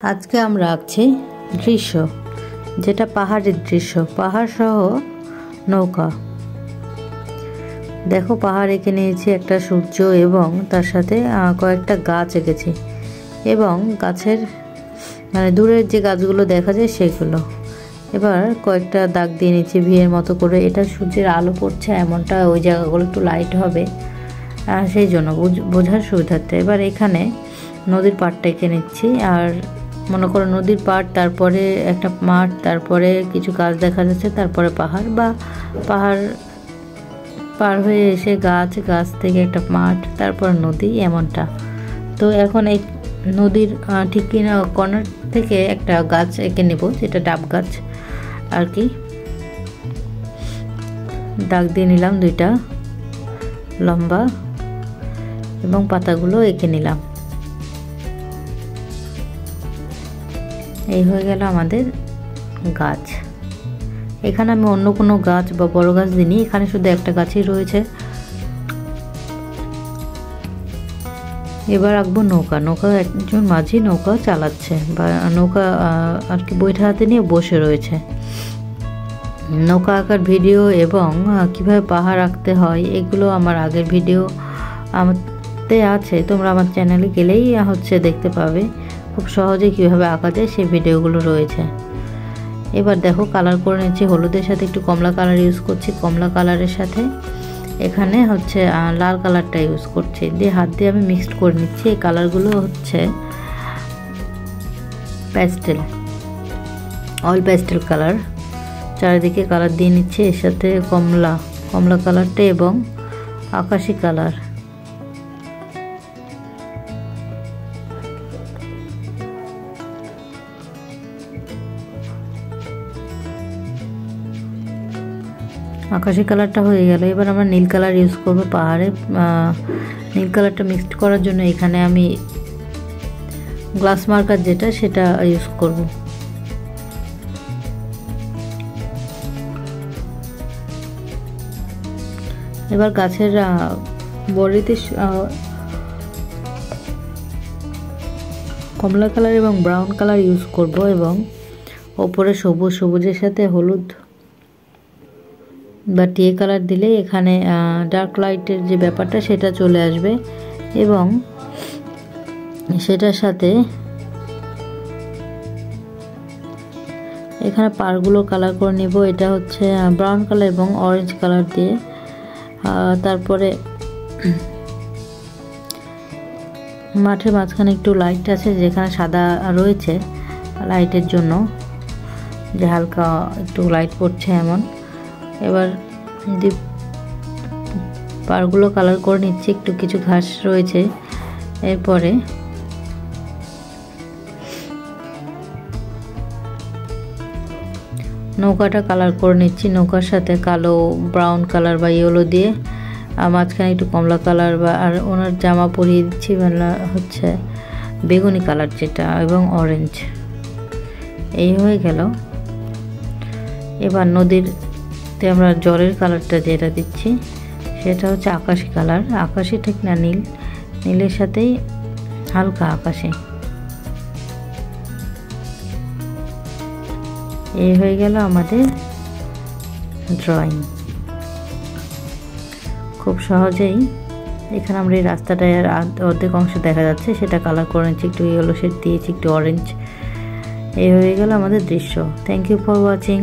আজকে আমরা আঁকছি দৃশ্য, যেটা পাহাড়ের দৃশ্য, পাহাড় সহ নৌকা। দেখো পাহাড় এঁকে নিয়েছি, একটা সূর্য এবং তার সাথে কয়েকটা গাছ এঁকেছি এবং গাছের মানে দূরের যে গাছগুলো দেখা যায় সেগুলো। এবার কয়েকটা দাগ দিয়ে নিচ্ছি ভিয়ের মতো করে। এটা সূর্যের আলো পড়ছে এমনটা, ওই জায়গাগুলো একটু লাইট হবে সেই জন্য বোঝার সুবিধার্থে। এবার এখানে নদীর পাড়টা এঁকে নিচ্ছি। আর মনে করো নদীর পাড়, তারপরে একটা মাঠ, তারপরে কিছু গাছ দেখা যাচ্ছে, তারপরে পাহাড়, বা পাহাড় পার হয়ে এসে গাছ, গাছ থেকে একটা মাঠ, তারপর নদী, এমনটা। তো এখন এই নদীর ঠিক কর্নার থেকে একটা গাছ এঁকে নেব, যেটা ডাব গাছ আর কি। দাগ দিয়ে নিলাম দুইটা লম্বা এবং পাতাগুলো এঁকে নিলাম। এই হয়ে গেল আমাদের গাছ। এখানে আমি অন্য কোনো গাছ বা বড় গাছ দিইনি, এখানে শুধু একটা গাছই রয়েছে। এবার আঁকবো নৌকা। নৌকা একজন মাঝি নৌকা চালাচ্ছে, বা নৌকা আর কি বইটা হাতে নিয়ে বসে রয়েছে। নৌকা আঁকার ভিডিও এবং কিভাবে পাহাড় আঁকতে হয় এগুলো আমার আগের ভিডিও আমাতে আছে, তোমরা আমার চ্যানেলে গেলেই দেখতে পাবে খুব সহজে কিভাবে আঁকা যায়, সেই ভিডিওগুলো রয়েছে। এবার দেখো কালার করে নিচ্ছি, হলুদের সাথে একটু কমলা কালার ইউজ করছি, কমলা কালারের সাথে এখানে লাল কালারটা ইউজ করছি, দিয়ে হাত দিয়ে আমি মিক্সড করে নিচ্ছি। এই কালারগুলো প্যাস্টেল, অয়েল প্যাস্টেল কালার, চারিদিকে কালার দিয়ে নিচ্ছি। এর সাথে কমলা কালারটা এবং আকাশি কালার। আকাশি কালারটা হয়ে গেল। এবার আমরা নীল কালার ইউজ করব পাহাড়ে। নীল কালারটা মিক্সড করার জন্য এখানে আমি গ্লাস মার্কার যেটা, সেটা ইউজ করব। এবার গাছের বডিতে কমলা কালার এবং ব্রাউন কালার ইউজ করব, এবং ওপরে সবুজের সাথে হলুদ বা টিয়ে কালার দিলে এখানে ডার্ক লাইটের যে ব্যাপারটা সেটা চলে আসবে। এবং সেটার সাথে এখানে পাড়গুলো কালার করে নেব। এটা ব্রাউন কালার এবং অরেঞ্জ কালার দিয়ে। তারপরে মাঠের মাঝখানে একটু লাইট আছে, যেখানে সাদা রয়েছে লাইটের জন্য, যে হালকা একটু লাইট পড়ছে এমন। এবার পাড়গুলো কালার করে নিচ্ছি, একটু কিছু ঘাস রয়েছে। এরপরে নৌকাটা কালার করে নিচ্ছি, নৌকার সাথে কালো, ব্রাউন কালার বা ইয়েলো দিয়ে, মাঝখানে একটু কমলা কালার, বা আর ওনার জামা পরিয়ে দিচ্ছি বেগুনি কালার যেটা, এবং অরেঞ্জ। এই হয়ে গেল। এবার নদীরতে আমরা জলের কালারটা যেটা দিচ্ছি সেটা আকাশি কালার। আকাশি ঠিক না, নীলের সাথেই হালকা আকাশি। এই হয়ে গেল আমাদের ড্রয়িং। খুব সহজেই এখানে আমরা এই রাস্তাটার অর্ধেক অংশ দেখা যাচ্ছে, সেটা কালার করে নিচ্ছি, একটু ইয়েলো শেড দিয়েছি, একটু অরেঞ্জ। এই হয়ে গেল আমাদের দৃশ্য। Thank you for watching.